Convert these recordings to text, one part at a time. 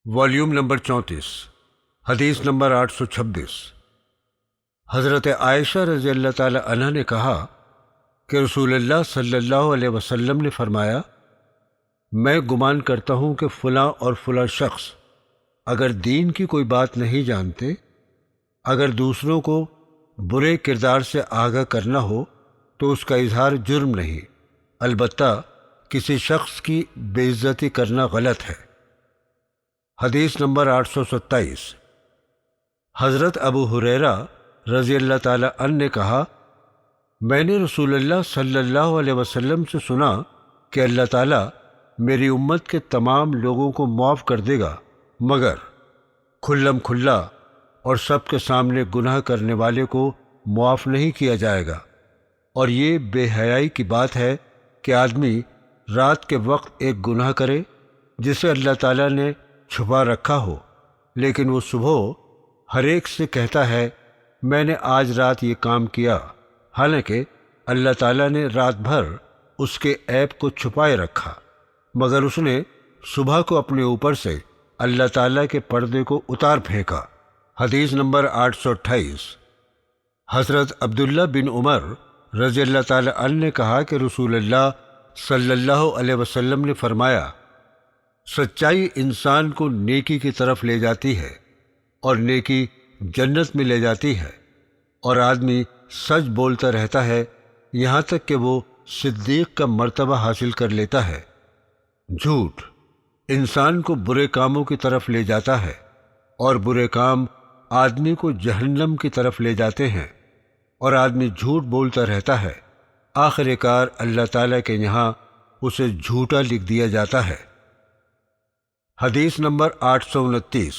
Volume number 34، حدیث number 826۔ حضرت عائشہ رضی اللہ تعالی عنہ نے کہا کہ رسول اللہ صلی اللہ علیہ وسلم نے فرمایا، میں گمان کرتا ہوں کہ فلاں اور فلاں شخص اگر دین کی کوئی بات نہیں جانتے، اگر دوسروں کو برے کردار سے آگاہ کرنا ہو تو اس کا اظہار جرم نہیں، البتہ کسی شخص کی بے عزتی کرنا غلط ہے۔ حدیث نمبر 827۔ حضرت ابو ہریرہ رضی اللہ تعالی عنہ نے کہا، میں نے رسول اللہ صلی اللہ علیہ وسلم سے سنا کہ اللہ تعالیٰ میری امت کے تمام لوگوں کو معاف کر دے گا، مگر کھلم کھلا اور سب کے سامنے گناہ کرنے والے کو معاف نہیں کیا جائے گا۔ اور یہ بے حیائی کی بات ہے کہ آدمی رات کے وقت ایک گناہ کرے جسے اللہ تعالیٰ نے چھپا رکھا ہو، لیکن وہ صبح ہر ایک سے کہتا ہے میں نے آج رات یہ کام کیا، حالانکہ اللہ تعالیٰ نے رات بھر اس کے عیب کو چھپائے رکھا، مگر اس نے صبح کو اپنے اوپر سے اللہ تعالیٰ کے پردے کو اتار پھینکا۔ حدیث نمبر 828۔ حضرت عبداللہ بن عمر رضی اللہ تعالی عنہ نے کہا کہ رسول اللہ صلی اللہ علیہ وسلم نے فرمایا، سچائی انسان کو نیکی کی طرف لے جاتی ہے اور نیکی جنت میں لے جاتی ہے، اور آدمی سچ بولتا رہتا ہے یہاں تک کہ وہ صدیق کا مرتبہ حاصل کر لیتا ہے۔ جھوٹ انسان کو برے کاموں کی طرف لے جاتا ہے اور برے کام آدمی کو جہنم کی طرف لے جاتے ہیں، اور آدمی جھوٹ بولتا رہتا ہے، آخر کار اللہ تعالیٰ کے یہاں اسے جھوٹا لکھ دیا جاتا ہے۔ حدیث نمبر 829۔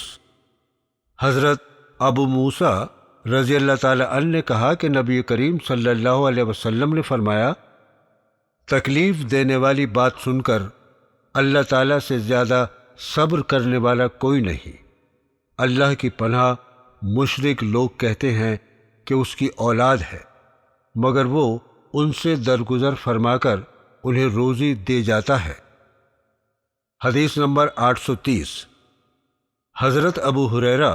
حضرت ابو موسیٰ رضی اللہ تعالی عنہ نے کہا کہ نبی کریم صلی اللہ علیہ وسلم نے فرمایا، تکلیف دینے والی بات سن کر اللہ تعالیٰ سے زیادہ صبر کرنے والا کوئی نہیں۔ اللہ کی پناہ مشرک لوگ کہتے ہیں کہ اس کی اولاد ہے، مگر وہ ان سے درگزر فرما کر انہیں روزی دے جاتا ہے۔ حدیث نمبر 830۔ حضرت ابو ہریرہ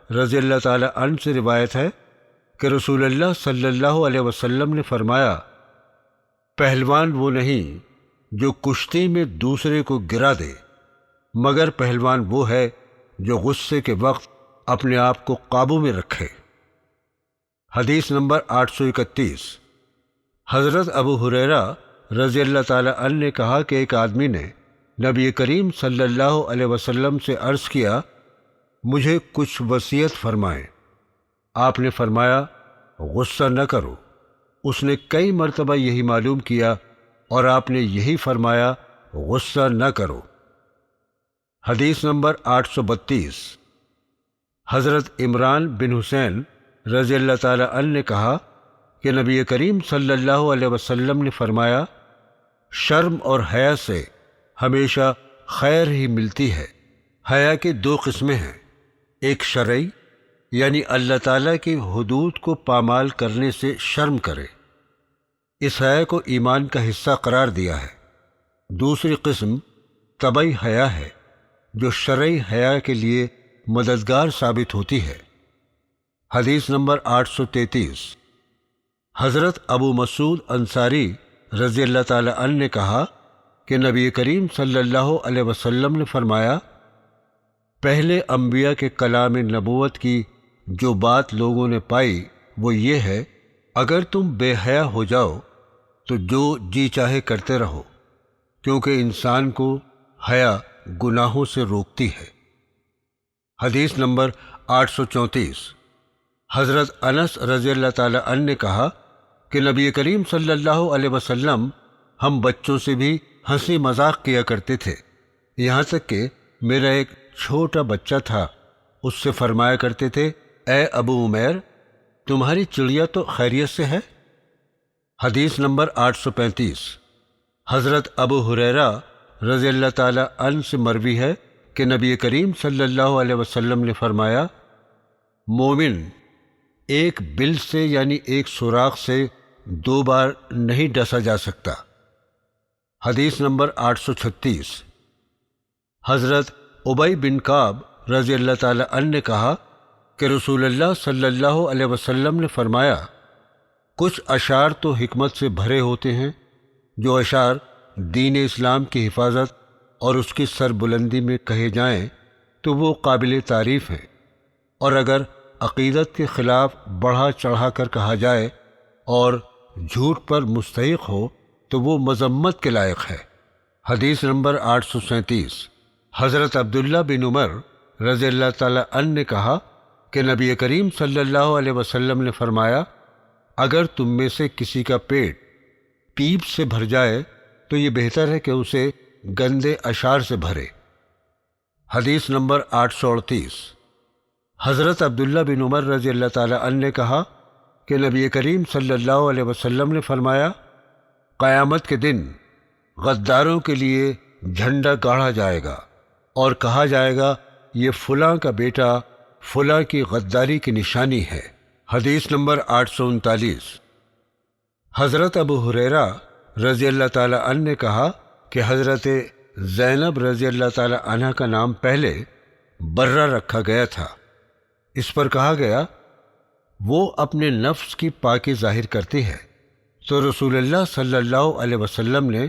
رضی اللہ تعالی عنہ سے روایت ہے کہ رسول اللہ صلی اللہ علیہ وسلم نے فرمایا، پہلوان وہ نہیں جو کشتی میں دوسرے کو گرا دے، مگر پہلوان وہ ہے جو غصے کے وقت اپنے آپ کو قابو میں رکھے۔ حدیث نمبر 831۔ حضرت ابو ہریرہ رضی اللہ تعالی عنہ نے کہا کہ ایک آدمی نے نبی کریم صلی اللہ علیہ وسلم سے عرض کیا، مجھے کچھ وصیت فرمائیں۔ آپ نے فرمایا، غصہ نہ کرو۔ اس نے کئی مرتبہ یہی معلوم کیا اور آپ نے یہی فرمایا، غصہ نہ کرو۔ حدیث نمبر 832۔ حضرت عمران بن حسین رضی اللہ تعالی عنہ نے کہا کہ نبی کریم صلی اللہ علیہ وسلم نے فرمایا، شرم اور حیا سے ہمیشہ خیر ہی ملتی ہے۔ حیا کی دو قسمیں ہیں، ایک شرعی یعنی اللہ تعالیٰ کی حدود کو پامال کرنے سے شرم کرے، اس حیا کو ایمان کا حصہ قرار دیا ہے۔ دوسری قسم طبعی حیا ہے جو شرعی حیا کے لیے مددگار ثابت ہوتی ہے۔ حدیث نمبر 833۔ حضرت ابو مسعود انصاری رضی اللہ تعالی عنہ نے کہا کہ نبی کریم صلی اللہ علیہ وسلم نے فرمایا، پہلے انبیاء کے کلام نبوت کی جو بات لوگوں نے پائی وہ یہ ہے، اگر تم بے حیا ہو جاؤ تو جو جی چاہے کرتے رہو، کیونکہ انسان کو حیا گناہوں سے روکتی ہے۔ حدیث نمبر 834۔ حضرت انس رضی اللہ تعالی عنہ نے کہا کہ نبی کریم صلی اللہ علیہ وسلم ہم بچوں سے بھی ہنسی مذاق کیا کرتے تھے، یہاں تک کہ میرا ایک چھوٹا بچہ تھا، اس سے فرمایا کرتے تھے، اے ابو عمیر، تمہاری چڑیا تو خیریت سے ہے؟ حدیث نمبر 835۔ حضرت ابو ہریرہ رضی اللہ تعالی عنہ سے مروی ہے کہ نبی کریم صلی اللہ علیہ وسلم نے فرمایا، مومن ایک بل سے یعنی ایک سوراخ سے دو بار نہیں ڈسا جا سکتا۔ حدیث نمبر 836۔ حضرت ابی بن کعب رضی اللہ تعالی عنہ نے کہا کہ رسول اللہ صلی اللہ علیہ وسلم نے فرمایا، کچھ اشعار تو حکمت سے بھرے ہوتے ہیں، جو اشعار دین اسلام کی حفاظت اور اس کی سربلندی میں کہے جائیں تو وہ قابل تعریف ہیں، اور اگر عقیدت کے خلاف بڑھا چڑھا کر کہا جائے اور جھوٹ پر مستحق ہو تو وہ مذمت کے لائق ہے۔ حدیث نمبر 837۔ حضرت عبداللہ بن عمر رضی اللہ تعالی عنہ نے کہا کہ نبی کریم صلی اللہ علیہ وسلم نے فرمایا، اگر تم میں سے کسی کا پیٹ پیپ سے بھر جائے تو یہ بہتر ہے کہ اسے گندے اشعار سے بھرے۔ حدیث نمبر 838۔ حضرت عبداللہ بن عمر رضی اللہ تعالی عنہ نے کہا کہ نبی کریم صلی اللہ علیہ وسلم نے فرمایا، قیامت کے دن غداروں کے لیے جھنڈا گاڑا جائے گا اور کہا جائے گا، یہ فلاں کا بیٹا فلاں کی غداری کی نشانی ہے۔ حدیث نمبر 839۔ حضرت ابو ہریرہ رضی اللہ تعالی عنہ نے کہا کہ حضرت زینب رضی اللہ تعالی عنہ کا نام پہلے برہ رکھا گیا تھا۔ اس پر کہا گیا، وہ اپنے نفس کی پاکی ظاہر کرتی ہے، تو رسول اللہ صلی اللہ علیہ وسلم نے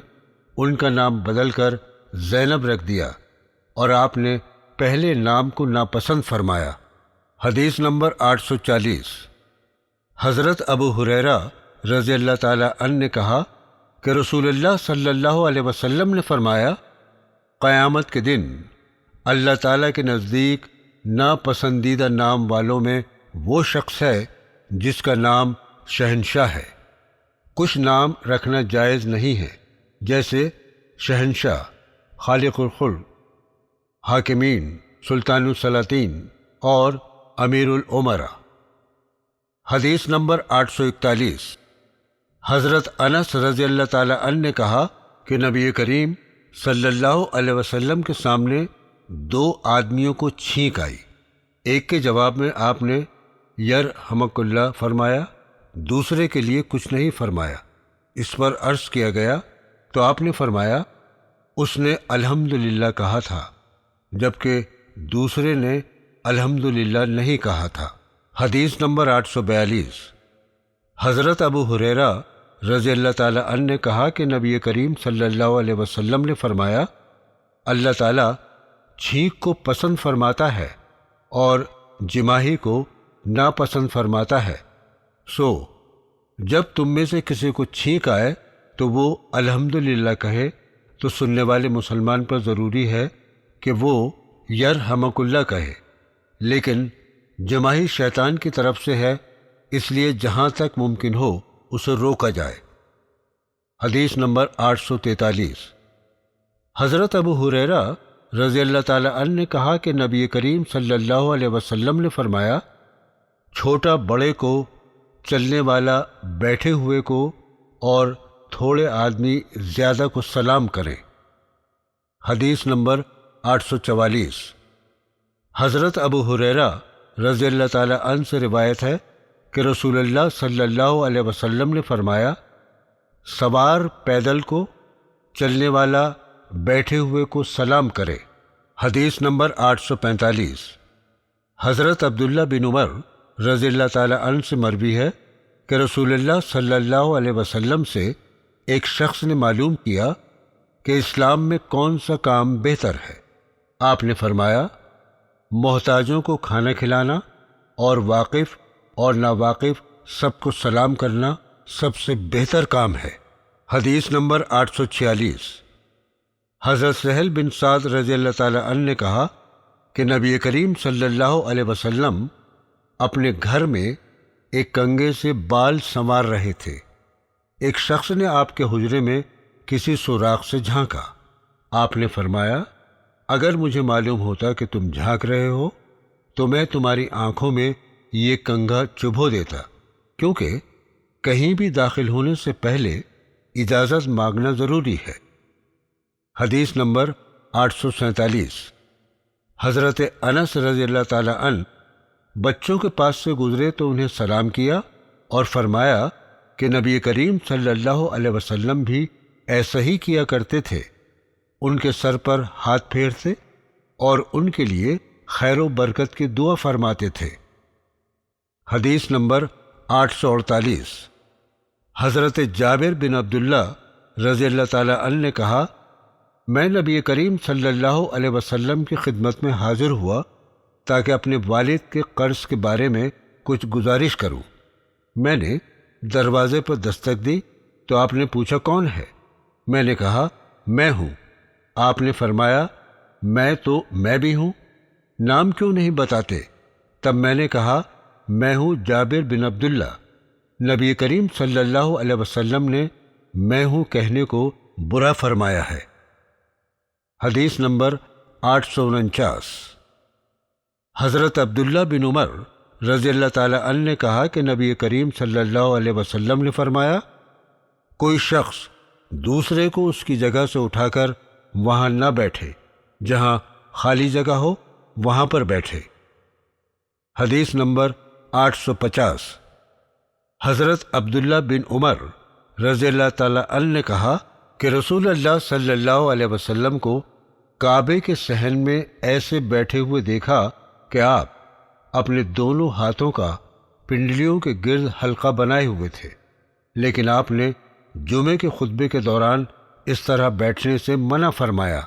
ان کا نام بدل کر زینب رکھ دیا اور آپ نے پہلے نام کو ناپسند فرمایا۔ حدیث نمبر 840۔ حضرت ابو ہریرہ رضی اللہ تعالی عنہ نے کہا کہ رسول اللہ صلی اللہ علیہ وسلم نے فرمایا، قیامت کے دن اللہ تعالیٰ کے نزدیک ناپسندیدہ نام والوں میں وہ شخص ہے جس کا نام شہنشاہ ہے۔ کچھ نام رکھنا جائز نہیں ہے، جیسے شہنشاہ، خالق الخلق، حاکمین، سلطان السلاطین اور امیر العمرا۔ حدیث نمبر 841۔ حضرت انس رضی اللہ تعالی عنہ نے کہا کہ نبی کریم صلی اللہ علیہ وسلم کے سامنے دو آدمیوں کو چھینک آئی۔ ایک کے جواب میں آپ نے یرحمک اللہ فرمایا، دوسرے کے لیے کچھ نہیں فرمایا۔ اس پر عرض کیا گیا تو آپ نے فرمایا، اس نے الحمدللہ کہا تھا، جبکہ دوسرے نے الحمدللہ نہیں کہا تھا۔ حدیث نمبر 842۔ حضرت ابو ہریرہ رضی اللہ تعالی عنہ نے کہا کہ نبی کریم صلی اللہ علیہ وسلم نے فرمایا، اللہ تعالیٰ چھینک کو پسند فرماتا ہے اور جماحی کو ناپسند فرماتا ہے، سو جب تم میں سے کسی کو چھینک آئے تو وہ الحمدللہ کہے، تو سننے والے مسلمان پر ضروری ہے کہ وہ یرحمک اللہ کہے، لیکن جماحی شیطان کی طرف سے ہے، اس لیے جہاں تک ممکن ہو اسے روکا جائے۔ حدیث نمبر 843۔ حضرت ابو ہریرہ رضی اللہ تعالی عنہ نے کہا کہ نبی کریم صلی اللہ علیہ وسلم نے فرمایا، چھوٹا بڑے کو، چلنے والا بیٹھے ہوئے کو اور تھوڑے آدمی زیادہ کو سلام کریں۔ حدیث نمبر 844۔ حضرت ابو ہریرہ رضی اللہ تعالی عنہ سے روایت ہے کہ رسول اللہ صلی اللہ علیہ وسلم نے فرمایا، سوار پیدل کو، چلنے والا بیٹھے ہوئے کو سلام کرے۔ حدیث نمبر 845۔ حضرت عبداللہ بن عمر رضی اللہ تعالی عنہ سے مروی ہے کہ رسول اللہ صلی اللہ علیہ وسلم سے ایک شخص نے معلوم کیا کہ اسلام میں کون سا کام بہتر ہے۔ آپ نے فرمایا، محتاجوں کو کھانا کھلانا اور واقف اور ناواقف سب کو سلام کرنا سب سے بہتر کام ہے۔ حدیث نمبر 846۔ حضرت سہل بن سعد رضی اللہ تعالی عنہ نے کہا کہ نبی کریم صلی اللہ علیہ وسلم اپنے گھر میں ایک کنگھے سے بال سنوار رہے تھے۔ ایک شخص نے آپ کے حجرے میں کسی سوراخ سے جھانکا۔ آپ نے فرمایا، اگر مجھے معلوم ہوتا کہ تم جھانک رہے ہو تو میں تمہاری آنکھوں میں یہ کنگھا چبھو دیتا، کیونکہ کہیں بھی داخل ہونے سے پہلے اجازت مانگنا ضروری ہے۔ حدیث نمبر 847۔ حضرت انس رضی اللہ تعالی عنہ بچوں کے پاس سے گزرے تو انہیں سلام کیا اور فرمایا کہ نبی کریم صلی اللہ علیہ وسلم بھی ایسا ہی کیا کرتے تھے، ان کے سر پر ہاتھ پھیرتے اور ان کے لیے خیر و برکت کی دعا فرماتے تھے۔ حدیث نمبر 848۔ حضرت جابر بن عبداللہ رضی اللہ تعالی عنہ نے کہا، میں نبی کریم صلی اللہ علیہ وسلم کی خدمت میں حاضر ہوا تاکہ اپنے والد کے قرض کے بارے میں کچھ گزارش کروں۔ میں نے دروازے پر دستک دی تو آپ نے پوچھا کون ہے؟ میں نے کہا میں ہوں۔ آپ نے فرمایا میں بھی ہوں، نام کیوں نہیں بتاتے؟ تب میں نے کہا میں ہوں جابر بن عبداللہ۔ نبی کریم صلی اللہ علیہ وسلم نے میں ہوں کہنے کو برا فرمایا ہے۔ حدیث نمبر 849۔ حضرت عبداللہ بن عمر رضی اللہ تعالی عنہ نے کہا کہ نبی کریم صلی اللہ علیہ وسلم نے فرمایا، کوئی شخص دوسرے کو اس کی جگہ سے اٹھا کر وہاں نہ بیٹھے، جہاں خالی جگہ ہو وہاں پر بیٹھے۔ حدیث نمبر 850۔ حضرت عبداللہ بن عمر رضی اللہ تعالی عنہ نے کہا کہ رسول اللہ صلی اللہ علیہ وسلم کو کعبے کے صحن میں ایسے بیٹھے ہوئے دیکھا کہ آپ اپنے دونوں ہاتھوں کا پنڈلیوں کے گرد حلقہ بنائے ہوئے تھے، لیکن آپ نے جمعے کے خطبے کے دوران اس طرح بیٹھنے سے منع فرمایا۔